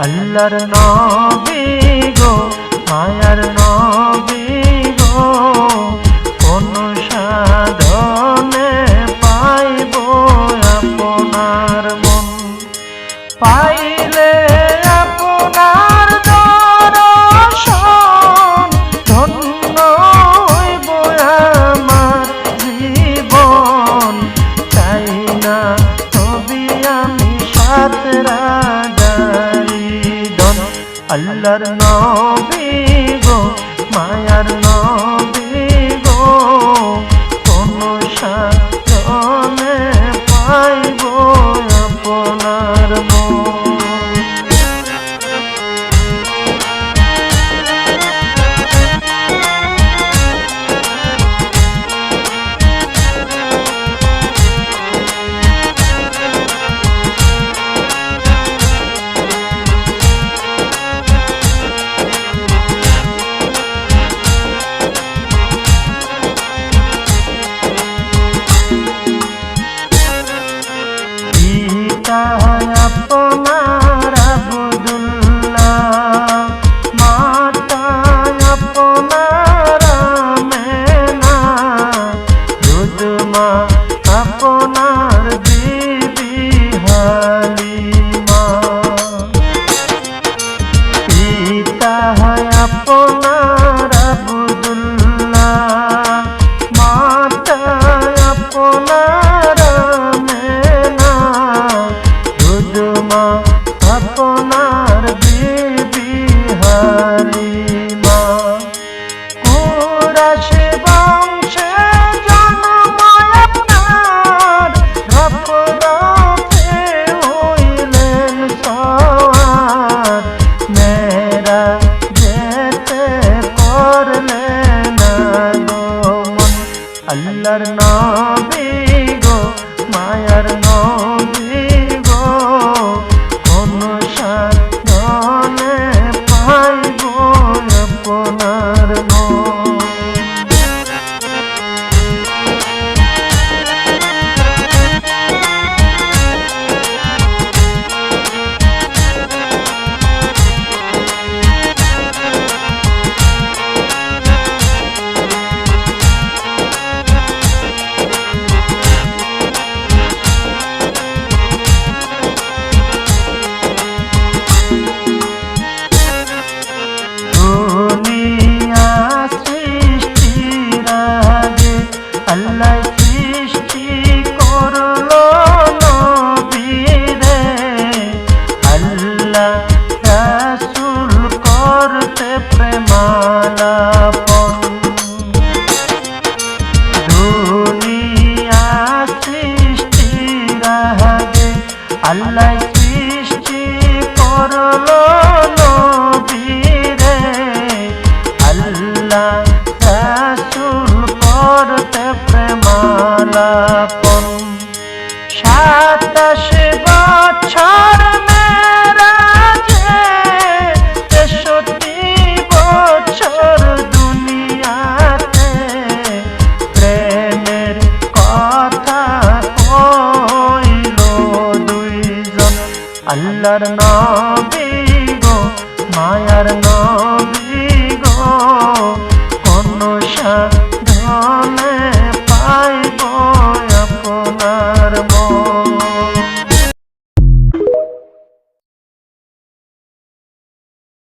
আল্লাহর নবী গো মায়ার নবী গো কোন সাধনে পাইব আপনার মন পাইলে আপনার দর্শন ধন্য হইব আমার জীবন চাই না তবে আমি সাত রাজারি ধন আল্লাহর নবী গো মায়ার নবী গো কোন সাধনে পাইব আপনার মন আপনার আব্দুল্লাহ মাতা আপনার আমেনা দুধমা আপনার বিবি হালিমা পিতা আপনার আব্দুল্লাহ মাতা আপনার আপনার বিবি হালিমা কুরাশি বংশে জন্ম আপনার রফরফে হইলেন সওয়ার মেরা যেতে করলেন আগমন আল্লাহর নবী গো মায়ার নবী গো কোন সাধনে পাইব আপনার মন আল্লাহ সৃষ্টি করলো নবীরে আল্লাহ রাসূল করতে প্রেমালাপন দুনিয়া সৃষ্টির আগে আল্লাহ সৃষ্টি করলো নবীরে আল্লাহ রাসূল করতে প্রেমালাপন 27 বছর মেরাজে 63 বছর দুনিয়াতে প্রেমের কথা কইল দুইজন আল্লাহর নবী গো মায়ার নবী